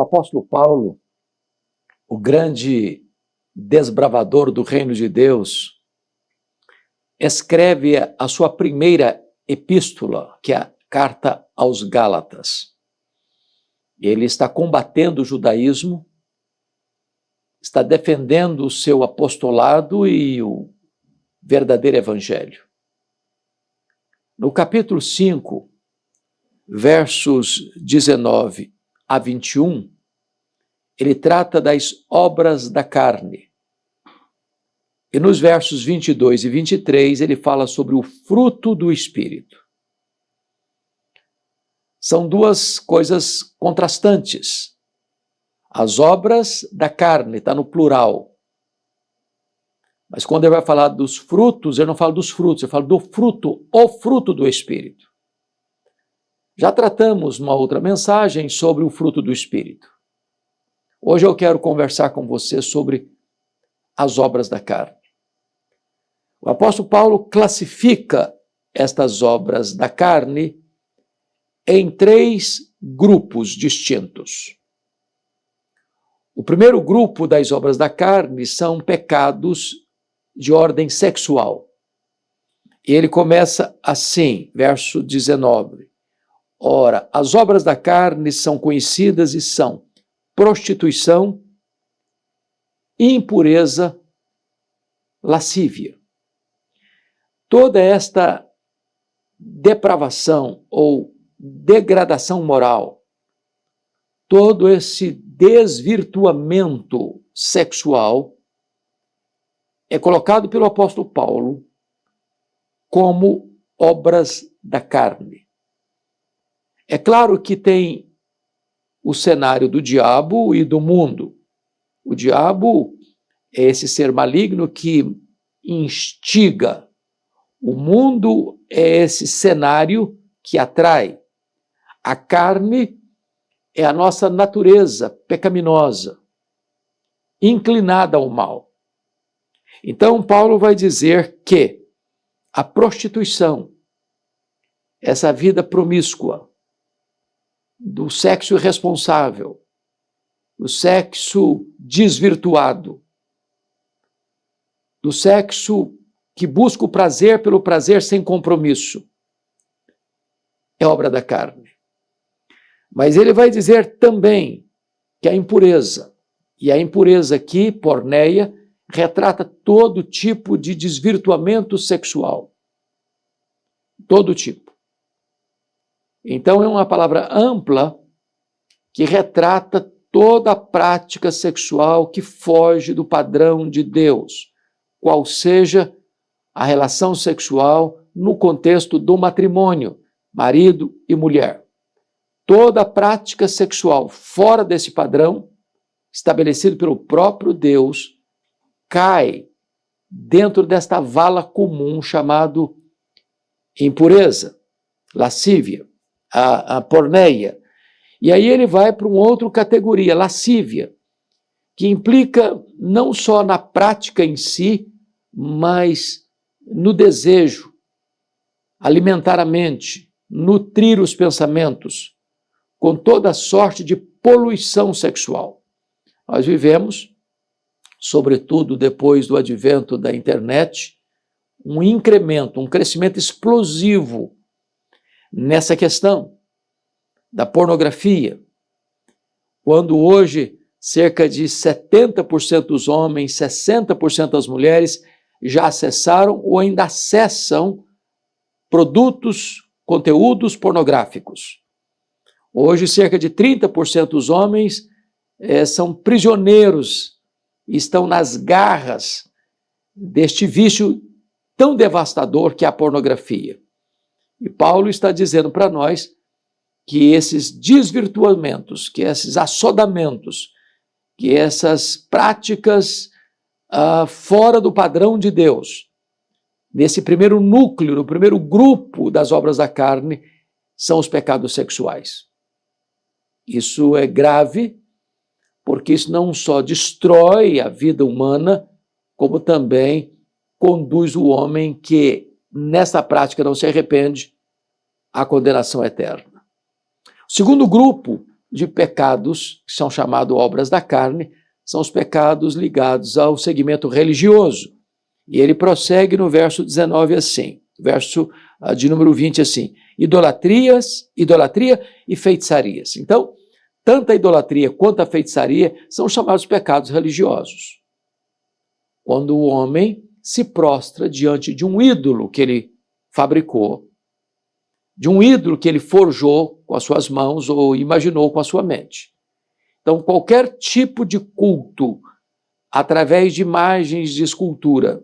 O apóstolo Paulo, o grande desbravador do reino de Deus, escreve a sua primeira epístola, que é a carta aos Gálatas. Ele está combatendo o judaísmo, está defendendo o seu apostolado e o verdadeiro evangelho. No capítulo 5, versos 19 a 21, ele trata das obras da carne. E nos versos 22 e 23, ele fala sobre o fruto do Espírito. São duas coisas contrastantes. As obras da carne, está no plural. Mas quando ele vai falar dos frutos, ele não fala dos frutos, ele fala do fruto, o fruto do Espírito. Já tratamos numa outra mensagem sobre o fruto do Espírito. Hoje eu quero conversar com você sobre as obras da carne. O apóstolo Paulo classifica estas obras da carne em 3 grupos distintos. O primeiro grupo das obras da carne são pecados de ordem sexual. E ele começa assim, verso 19. Ora, as obras da carne são conhecidas e são prostituição, impureza, lascívia. Toda esta depravação ou degradação moral, todo esse desvirtuamento sexual é colocado pelo apóstolo Paulo como obras da carne. É claro que tem o cenário do diabo e do mundo. O diabo é esse ser maligno que instiga. O mundo é esse cenário que atrai. A carne é a nossa natureza pecaminosa, inclinada ao mal. Então, Paulo vai dizer que a prostituição, essa vida promíscua, do sexo irresponsável, do sexo desvirtuado, do sexo que busca o prazer pelo prazer sem compromisso, é obra da carne. Mas ele vai dizer também que a impureza, e a impureza aqui, porneia, retrata todo tipo de desvirtuamento sexual. Todo tipo. Então é uma palavra ampla que retrata toda a prática sexual que foge do padrão de Deus, qual seja a relação sexual no contexto do matrimônio, marido e mulher. Toda a prática sexual fora desse padrão, estabelecido pelo próprio Deus, cai dentro desta vala comum chamado impureza, lascívia, a porneia. E aí ele vai para uma outra categoria, lascívia, que implica não só na prática em si, mas no desejo, alimentar a mente, nutrir os pensamentos, com toda sorte de poluição sexual. Nós vivemos, sobretudo depois do advento da internet, um incremento, um crescimento explosivo nessa questão da pornografia, quando hoje cerca de 70% dos homens, 60% das mulheres já acessaram ou ainda acessam produtos, conteúdos pornográficos. Hoje cerca de 30% dos homens são prisioneiros, estão nas garras deste vício tão devastador que é a pornografia. E Paulo está dizendo para nós que esses desvirtuamentos, que esses assodamentos, que essas práticas fora do padrão de Deus, nesse primeiro núcleo, no primeiro grupo das obras da carne, são os pecados sexuais. Isso é grave, porque isso não só destrói a vida humana, como também conduz o homem que nessa prática não se arrepende à condenação eterna. O segundo grupo de pecados que são chamados obras da carne, são os pecados ligados ao segmento religioso. E ele prossegue no verso 19 assim, verso de número 20 assim, idolatria e feitiçarias. Então, tanto a idolatria quanto a feitiçaria são chamados pecados religiosos. Quando o homem se prostra diante de um ídolo que ele fabricou, de um ídolo que ele forjou com as suas mãos ou imaginou com a sua mente. Então, qualquer tipo de culto, através de imagens de escultura,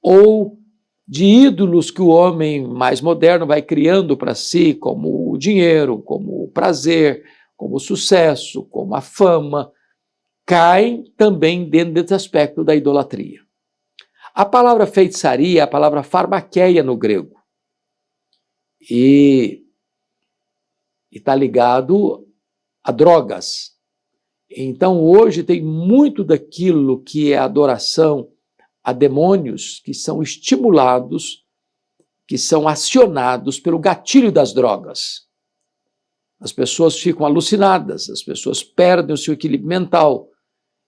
ou de ídolos que o homem mais moderno vai criando para si, como o dinheiro, como o prazer, como o sucesso, como a fama, caem também dentro desse aspecto da idolatria. A palavra feitiçaria é a palavra farmaqueia no grego. E está ligado a drogas. Então, hoje tem muito daquilo que é adoração a demônios que são estimulados, que são acionados pelo gatilho das drogas. As pessoas ficam alucinadas, as pessoas perdem o seu equilíbrio mental.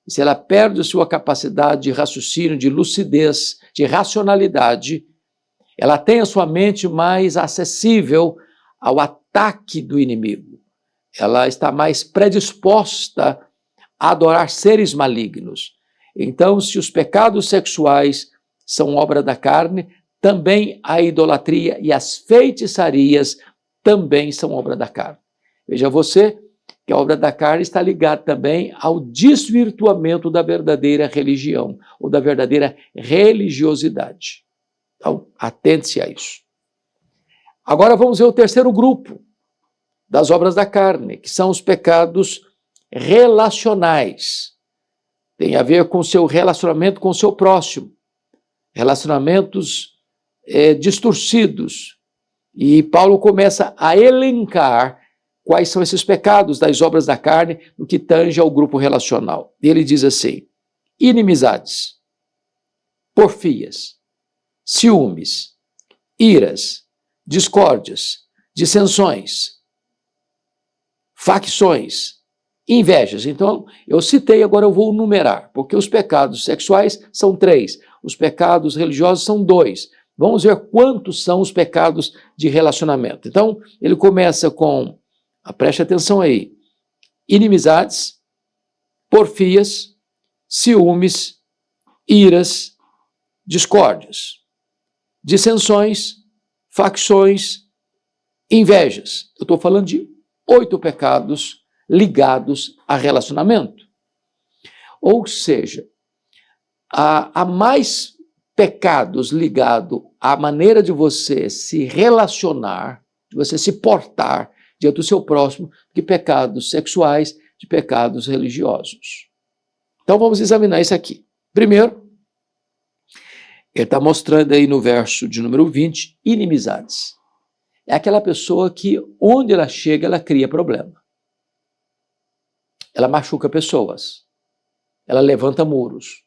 E se ela perde a sua capacidade de raciocínio, de lucidez, de racionalidade, ela tem a sua mente mais acessível ao ataque do inimigo. Ela está mais predisposta a adorar seres malignos. Então, se os pecados sexuais são obra da carne, também a idolatria e as feitiçarias também são obra da carne. Veja você que a obra da carne está ligada também ao desvirtuamento da verdadeira religião, ou da verdadeira religiosidade. Então, atente-se a isso. Agora vamos ver o terceiro grupo das obras da carne, que são os pecados relacionais. Tem a ver com o seu relacionamento com o seu próximo, relacionamentos distorcidos. E Paulo começa a elencar quais são esses pecados das obras da carne no que tange ao grupo relacional. E ele diz assim: inimizades, porfias, ciúmes, iras, discórdias, dissensões, facções, invejas. Então, eu citei, agora eu vou numerar, porque os pecados sexuais são 3, os pecados religiosos são 2. Vamos ver quantos são os pecados de relacionamento. Então, ele começa com, preste atenção aí, inimizades, porfias, ciúmes, iras, discórdias, dissensões, facções, invejas. Eu estou falando de 8 pecados ligados a relacionamento. Ou seja, há mais pecados ligados à maneira de você se relacionar, de você se portar diante do seu próximo, que pecados sexuais, de pecados religiosos. Então vamos examinar isso aqui. Primeiro, ele está mostrando aí no verso de número 20, inimizades. É aquela pessoa que, onde ela chega, ela cria problema. Ela machuca pessoas. Ela levanta muros.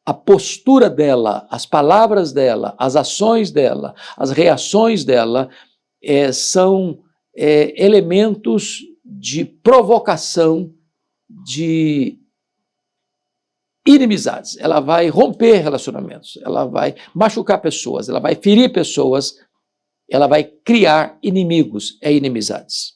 A postura dela, as palavras dela, as ações dela, as reações dela são elementos de provocação, de inimizades. Ela vai romper relacionamentos, ela vai machucar pessoas, ela vai ferir pessoas, ela vai criar inimigos, inimizades.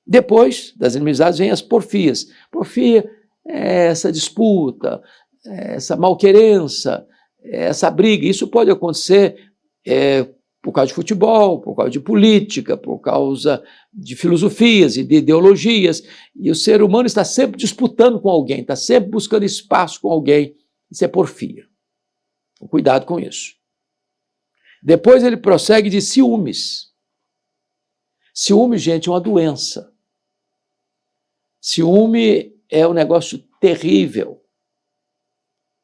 Depois das inimizades vem as porfias. Porfia é essa disputa, essa malquerença, essa briga. Isso pode acontecer por causa de futebol, por causa de política, por causa de filosofias e de ideologias. E o ser humano está sempre disputando com alguém, está sempre buscando espaço com alguém. Isso é porfia. Cuidado com isso. Depois ele prossegue de ciúmes. Ciúme, gente, é uma doença. Ciúme é um negócio terrível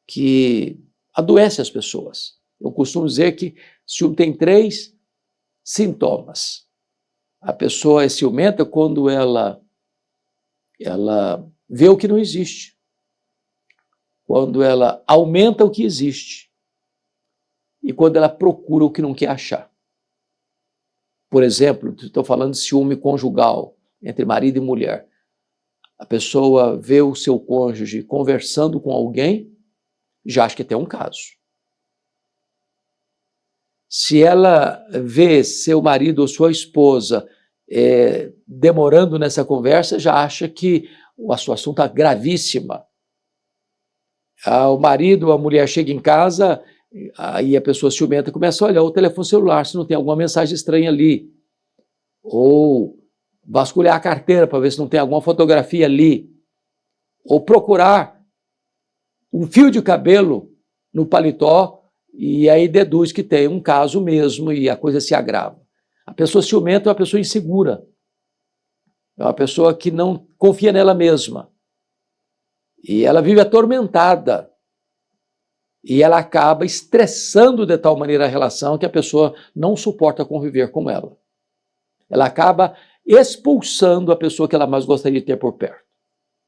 que adoece as pessoas. Eu costumo dizer que ciúme tem 3 sintomas. A pessoa é ciumenta quando ela vê o que não existe, quando ela aumenta o que existe e quando ela procura o que não quer achar. Por exemplo, estou falando de ciúme conjugal, entre marido e mulher. A pessoa vê o seu cônjuge conversando com alguém, já acha que tem um caso. Se ela vê seu marido ou sua esposa demorando nessa conversa, já acha que a situação está gravíssima. O marido, a mulher chega em casa, aí a pessoa ciumenta começa a olhar o telefone celular, se não tem alguma mensagem estranha ali. Ou vasculhar a carteira para ver se não tem alguma fotografia ali. Ou procurar um fio de cabelo no paletó e aí deduz que tem um caso mesmo e a coisa se agrava. A pessoa ciumenta é uma pessoa insegura. É uma pessoa que não confia nela mesma. E ela vive atormentada. E ela acaba estressando de tal maneira a relação que a pessoa não suporta conviver com ela. Ela acaba expulsando a pessoa que ela mais gostaria de ter por perto.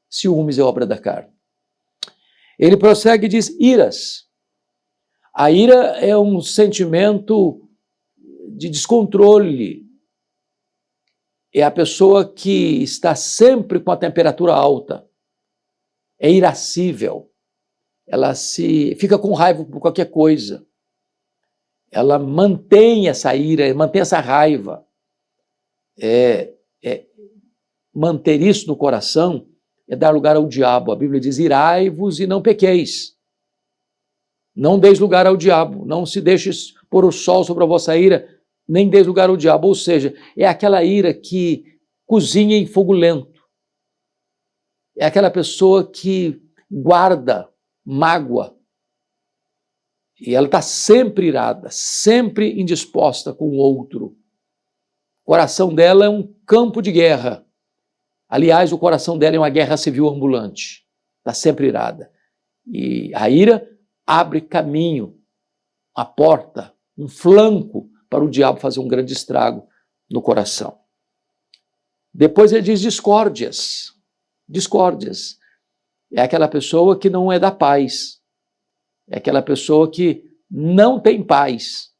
Ciúmes é obra da carne. Ele prossegue e diz iras. A ira é um sentimento de descontrole. É a pessoa que está sempre com a temperatura alta. É irascível. Ela fica com raiva por qualquer coisa. Ela mantém essa ira, mantém essa raiva. Manter isso no coração é dar lugar ao diabo. A Bíblia diz, irai-vos e não pequeis. Não deis lugar ao diabo, não se deixe pôr o sol sobre a vossa ira, nem deis lugar ao diabo. Ou seja, é aquela ira que cozinha em fogo lento. É aquela pessoa que guarda mágoa. E ela está sempre irada, sempre indisposta com o outro. O coração dela é um campo de guerra. Aliás, o coração dela é uma guerra civil ambulante. Está sempre irada. E a ira abre caminho, a porta, um flanco para o diabo fazer um grande estrago no coração. Depois ele diz discórdias. Discórdias. É aquela pessoa que não é da paz. É aquela pessoa que não tem paz.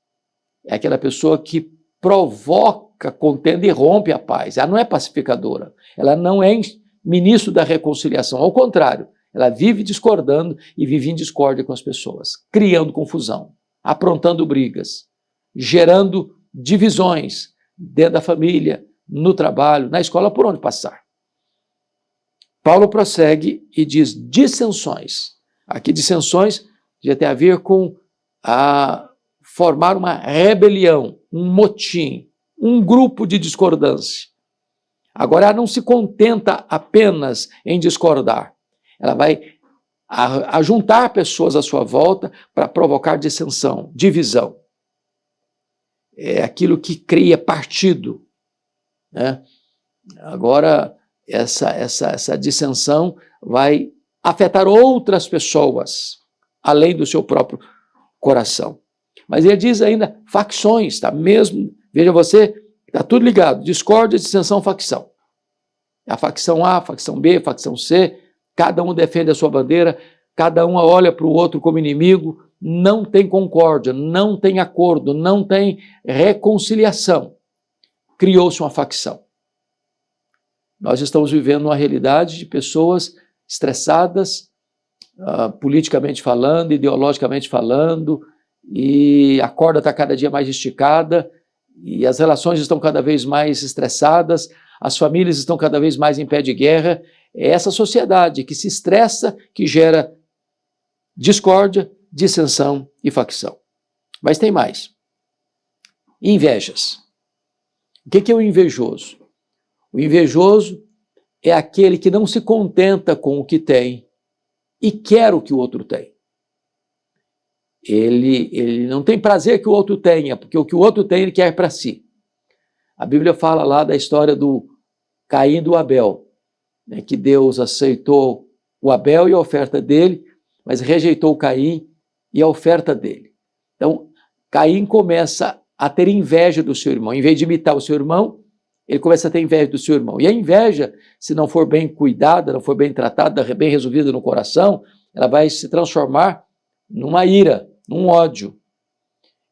É aquela pessoa que provoca contenda e rompe a paz. Ela não é pacificadora. Ela não é ministro da reconciliação. Ao contrário, ela vive discordando e vive em discórdia com as pessoas, criando confusão, aprontando brigas, gerando divisões dentro da família, no trabalho, na escola, por onde passar. Paulo prossegue e diz dissensões. Aqui dissensões já tem a ver com formar uma rebelião, um motim, um grupo de discordância. Agora, ela não se contenta apenas em discordar. Ela vai juntar pessoas à sua volta para provocar dissensão, divisão. É aquilo que cria partido, né? Agora, essa dissensão vai afetar outras pessoas, além do seu próprio coração. Mas ele diz ainda facções, tá? Mesmo, veja você, está tudo ligado, discórdia, dissensão, facção. A facção A, a facção B, a facção C, cada um defende a sua bandeira, cada um olha para o outro como inimigo, não tem concórdia, não tem acordo, não tem reconciliação. Criou-se uma facção. Nós estamos vivendo uma realidade de pessoas estressadas, politicamente falando, ideologicamente falando, e a corda está cada dia mais esticada, e as relações estão cada vez mais estressadas, as famílias estão cada vez mais em pé de guerra. É essa sociedade que se estressa, que gera discórdia, dissensão e facção. Mas tem mais. Invejas. O que é o invejoso? O invejoso é aquele que não se contenta com o que tem e quer o que o outro tem. Ele não tem prazer que o outro tenha, porque o que o outro tem ele quer para si. A Bíblia fala lá da história do Caim e do Abel, né, que Deus aceitou o Abel e a oferta dele, mas rejeitou o Caim e a oferta dele. Então, Caim começa a ter inveja do seu irmão. Em vez de imitar o seu irmão, ele começa a ter inveja do seu irmão. E a inveja, se não for bem cuidada, não for bem tratada, bem resolvida no coração, ela vai se transformar numa ira, num ódio.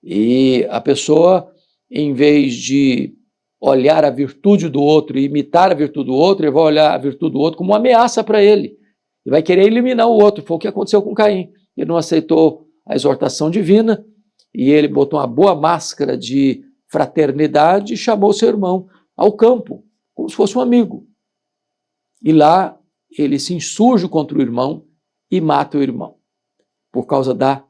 E a pessoa, em vez de olhar a virtude do outro e imitar a virtude do outro, ele vai olhar a virtude do outro como uma ameaça para ele. Ele vai querer eliminar o outro. Foi o que aconteceu com Caim. Ele não aceitou a exortação divina e ele botou uma boa máscara de fraternidade e chamou seu irmão ao campo, como se fosse um amigo. E lá ele se insurge contra o irmão e mata o irmão, por causa da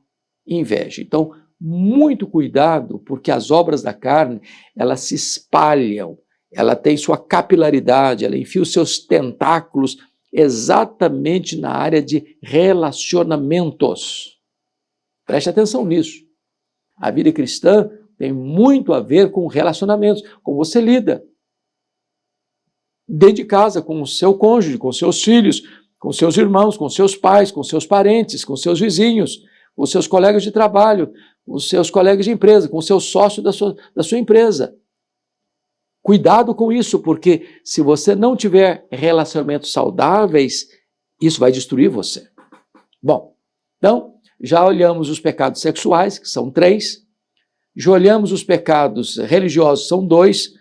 inveja. Então, muito cuidado, porque as obras da carne, elas se espalham, ela tem sua capilaridade, ela enfia os seus tentáculos exatamente na área de relacionamentos. Preste atenção nisso. A vida cristã tem muito a ver com relacionamentos, como você lida. Dentro de casa, com o seu cônjuge, com seus filhos, com seus irmãos, com seus pais, com seus parentes, com seus vizinhos, com seus colegas de trabalho, com os seus colegas de empresa, com o seu sócio da sua empresa. Cuidado com isso, porque se você não tiver relacionamentos saudáveis, isso vai destruir você. Bom, então, já olhamos os pecados sexuais, que são 3, já olhamos os pecados religiosos, são 2,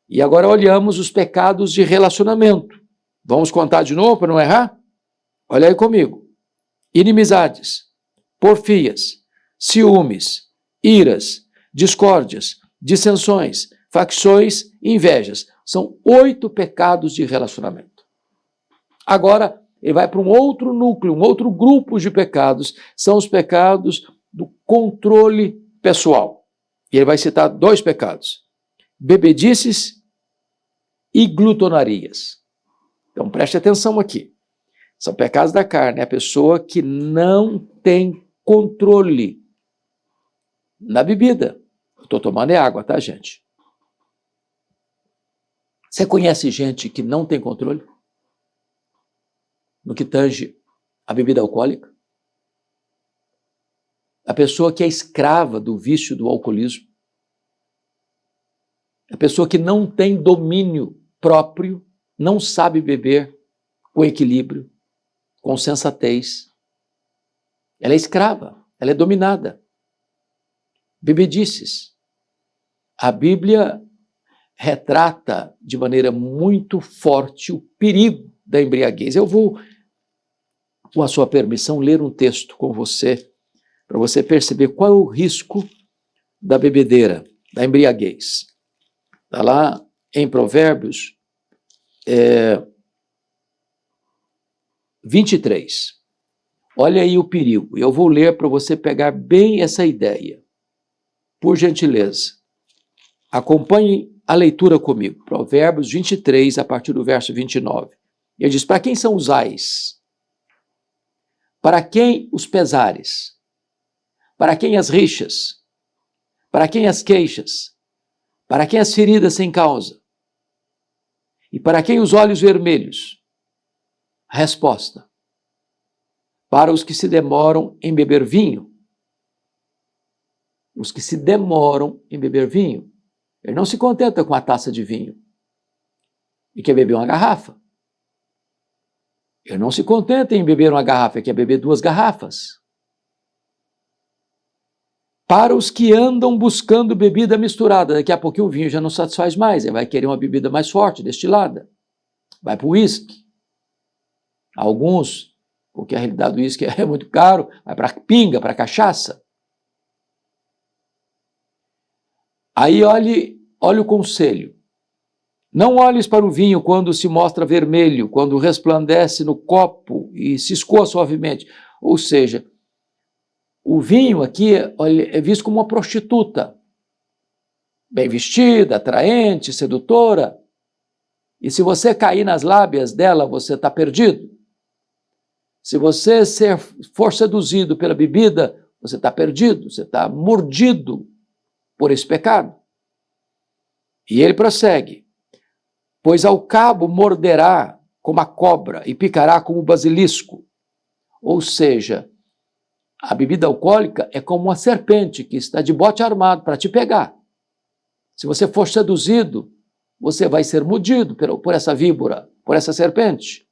e agora olhamos os pecados de relacionamento. Vamos contar de novo para não errar? Olha aí comigo. Inimizades, porfias, ciúmes, iras, discórdias, dissensões, facções e invejas. São 8 pecados de relacionamento. Agora, ele vai para um outro núcleo, um outro grupo de pecados. São os pecados do controle pessoal. E ele vai citar 2 pecados. Bebedices e glutonarias. Então, preste atenção aqui. São pecados da carne. É a pessoa que não tem controle na bebida. Eu estou tomando água, tá, gente? Você conhece gente que não tem controle no que tange a bebida alcoólica? A pessoa que é escrava do vício do alcoolismo. A pessoa que não tem domínio próprio, não sabe beber com equilíbrio, com sensatez. Ela é escrava, ela é dominada. Bebedices. A Bíblia retrata de maneira muito forte o perigo da embriaguez. Eu vou, com a sua permissão, ler um texto com você, para você perceber qual é o risco da bebedeira, da embriaguez. Está lá em Provérbios 23. Olha aí o perigo. Eu vou ler para você pegar bem essa ideia. Por gentileza, acompanhe a leitura comigo. Provérbios 23, a partir do verso 29. Ele diz, para quem são os ais? Para quem os pesares? Para quem as rixas? Para quem as queixas? Para quem as feridas sem causa? E para quem os olhos vermelhos? A resposta: para os que se demoram em beber vinho. Os que se demoram em beber vinho. Ele não se contenta com a taça de vinho e quer beber uma garrafa. Ele não se contenta em beber uma garrafa, ele quer beber 2 garrafas. Para os que andam buscando bebida misturada, daqui a pouquinho o vinho já não satisfaz mais, ele vai querer uma bebida mais forte, destilada. Vai para o uísque. Alguns, porque a realidade do uísque é muito caro, vai para a pinga, para a cachaça. Aí olhe o conselho. Não olhes para o vinho quando se mostra vermelho, quando resplandece no copo e se escoa suavemente. Ou seja, o vinho aqui é visto como uma prostituta, bem vestida, atraente, sedutora. E se você cair nas lábias dela, você está perdido. Se você for seduzido pela bebida, você está perdido, você está mordido por esse pecado. E ele prossegue, pois ao cabo morderá como a cobra e picará como o basilisco. Ou seja, a bebida alcoólica é como uma serpente que está de bote armado para te pegar. Se você for seduzido, você vai ser mordido por essa víbora, por essa serpente.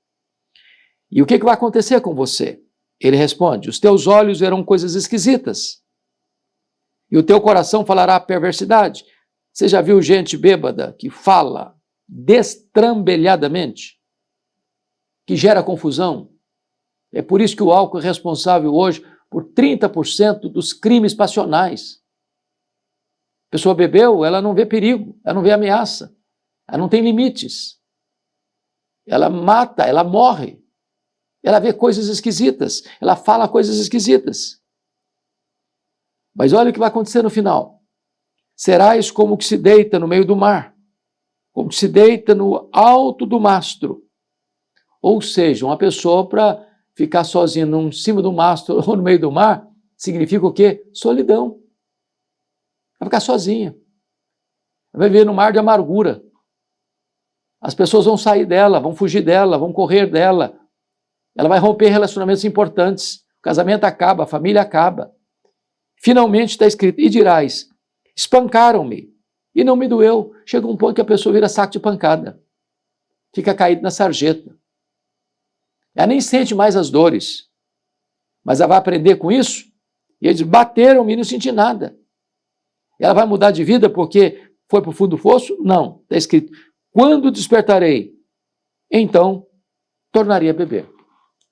E o que vai acontecer com você? Ele responde, os teus olhos verão coisas esquisitas e o teu coração falará perversidade. Você já viu gente bêbada que fala destrambelhadamente, que gera confusão? É por isso que o álcool é responsável hoje por 30% dos crimes passionais. A pessoa bebeu, ela não vê perigo, ela não vê ameaça, ela não tem limites. Ela mata, ela morre, ela vê coisas esquisitas, ela fala coisas esquisitas. Mas olha o que vai acontecer no final. Serás como que se deita no meio do mar, como que se deita no alto do mastro. Ou seja, uma pessoa para ficar sozinha em cima do mastro ou no meio do mar, significa o quê? Solidão. Vai ficar sozinha. Vai viver no mar de amargura. As pessoas vão sair dela, vão fugir dela, vão correr dela. Ela vai romper relacionamentos importantes. O casamento acaba, a família acaba. Finalmente está escrito, e dirás, espancaram-me e não me doeu. Chega um ponto que a pessoa vira saco de pancada. Fica caído na sarjeta. Ela nem sente mais as dores. Mas ela vai aprender com isso. E eles bateram-me e não senti nada. Ela vai mudar de vida porque foi para o fundo do poço? Não. Está escrito, quando despertarei, então tornaria a beber.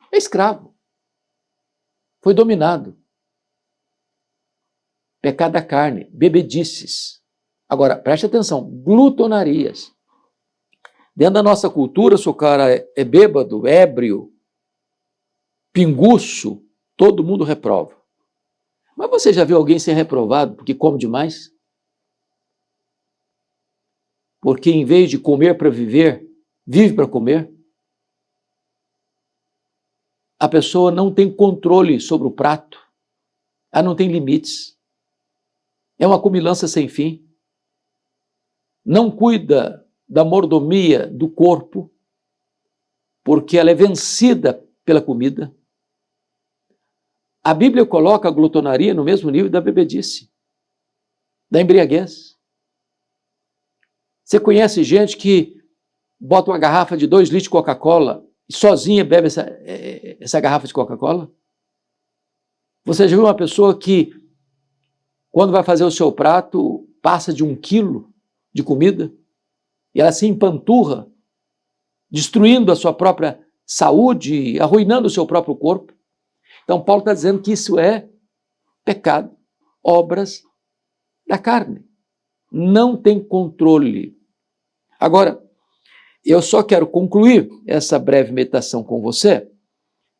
É escravo. Foi dominado. Pecado da carne, bebedices. Agora, preste atenção, glutonarias. Dentro da nossa cultura, se o cara é bêbado, ébrio, pinguço, todo mundo reprova. Mas você já viu alguém ser reprovado porque come demais? Porque em vez de comer para viver, vive para comer? A pessoa não tem controle sobre o prato, ela não tem limites. É uma comilança sem fim. Não cuida da mordomia do corpo, porque ela é vencida pela comida. A Bíblia coloca a glutonaria no mesmo nível da bebedice, da embriaguez. Você conhece gente que bota uma garrafa de 2 litros de Coca-Cola e sozinha bebe essa garrafa de Coca-Cola? Você já viu uma pessoa que, quando vai fazer o seu prato, passa de 1 quilo de comida e ela se empanturra, destruindo a sua própria saúde, arruinando o seu próprio corpo? Então, Paulo está dizendo que isso é pecado, obras da carne. Não tem controle. Agora, eu só quero concluir essa breve meditação com você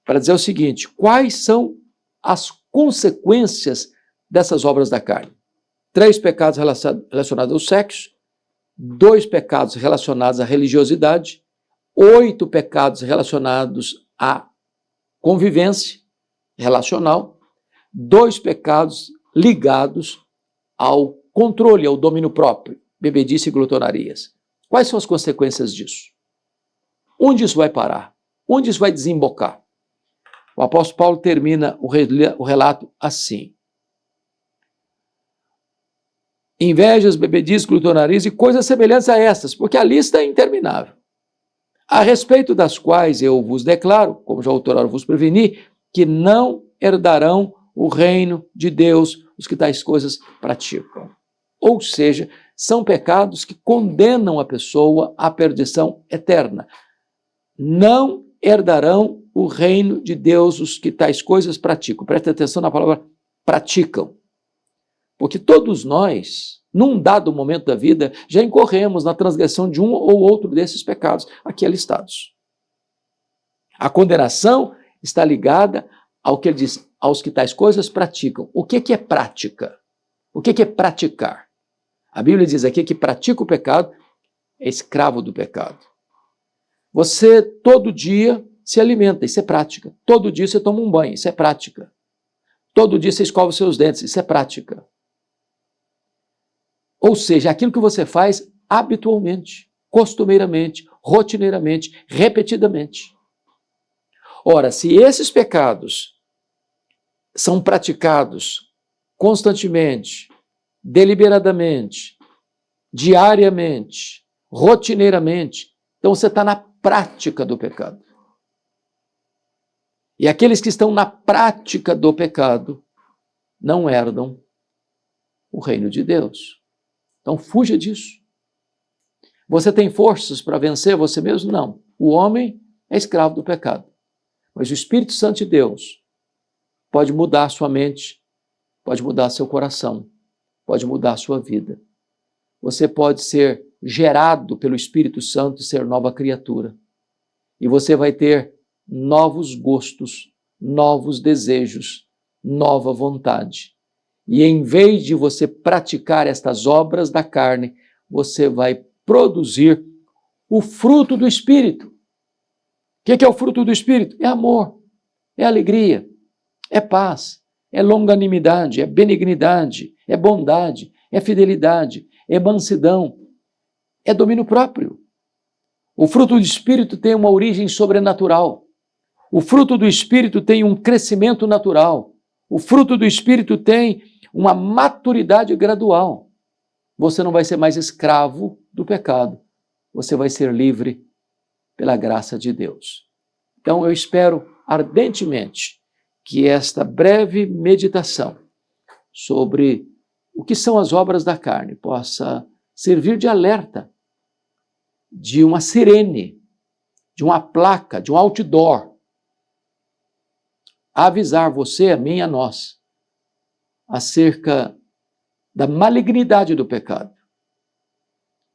para dizer o seguinte, quais são as consequências dessas obras da carne? 3 pecados relacionados ao sexo, 2 pecados relacionados à religiosidade, 8 pecados relacionados à convivência relacional, 2 pecados ligados ao controle, ao domínio próprio, bebedice e glutonarias. Quais são as consequências disso? Onde isso vai parar? Onde isso vai desembocar? O apóstolo Paulo termina o relato assim. Invejas, bebedices, glutonarias e coisas semelhantes a estas, porque a lista é interminável. A respeito das quais eu vos declaro, como já outrora vos preveni, que não herdarão o reino de Deus os que tais coisas praticam. Ou seja, são pecados que condenam a pessoa à perdição eterna. Não herdarão o reino de Deus os que tais coisas praticam. Preste atenção na palavra praticam. Porque todos nós, num dado momento da vida, já incorremos na transgressão de um ou outro desses pecados aqui listados. A condenação está ligada ao que ele diz, aos que tais coisas praticam. O que é prática? O que é praticar? A Bíblia diz aqui que pratica o pecado é escravo do pecado. Você todo dia se alimenta, isso é prática. Todo dia você toma um banho, isso é prática. Todo dia você escova os seus dentes, isso é prática. Ou seja, aquilo que você faz habitualmente, costumeiramente, rotineiramente, repetidamente. Ora, se esses pecados são praticados constantemente, deliberadamente, diariamente, rotineiramente, então você está na prática do pecado. E aqueles que estão na prática do pecado não herdam o reino de Deus. Então fuja disso. Você tem forças para vencer você mesmo? Não. O homem é escravo do pecado. Mas o Espírito Santo de Deus pode mudar a sua mente, pode mudar seu coração, pode mudar a sua vida. Você pode ser gerado pelo Espírito Santo e ser nova criatura. E você vai ter novos gostos, novos desejos, nova vontade. E em vez de você praticar estas obras da carne, você vai produzir o fruto do Espírito. O que é o fruto do Espírito? É amor, é alegria, é paz, é longanimidade, é benignidade, é bondade, é fidelidade, é mansidão, é domínio próprio. O fruto do Espírito tem uma origem sobrenatural. O fruto do Espírito tem um crescimento natural. O fruto do Espírito tem uma maturidade gradual. Você não vai ser mais escravo do pecado. Você vai ser livre pela graça de Deus. Então eu espero ardentemente que esta breve meditação sobre o que são as obras da carne possa servir de alerta, de uma sirene, de uma placa, de um outdoor, a avisar você, a mim e a nós, acerca da malignidade do pecado.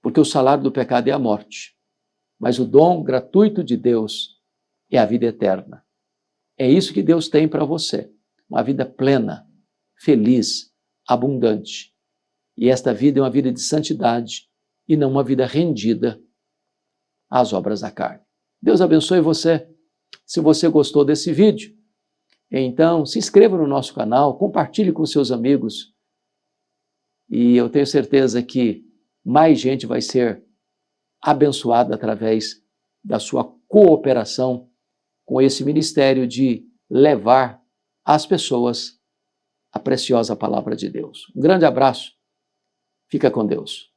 Porque o salário do pecado é a morte, mas o dom gratuito de Deus é a vida eterna. É isso que Deus tem para você, uma vida plena, feliz, abundante. E esta vida é uma vida de santidade e não uma vida rendida às obras da carne. Deus abençoe você. Se você gostou desse vídeo, então se inscreva no nosso canal, compartilhe com seus amigos e eu tenho certeza que mais gente vai ser abençoada através da sua cooperação com esse ministério de levar às pessoas a preciosa palavra de Deus. Um grande abraço. Fica com Deus.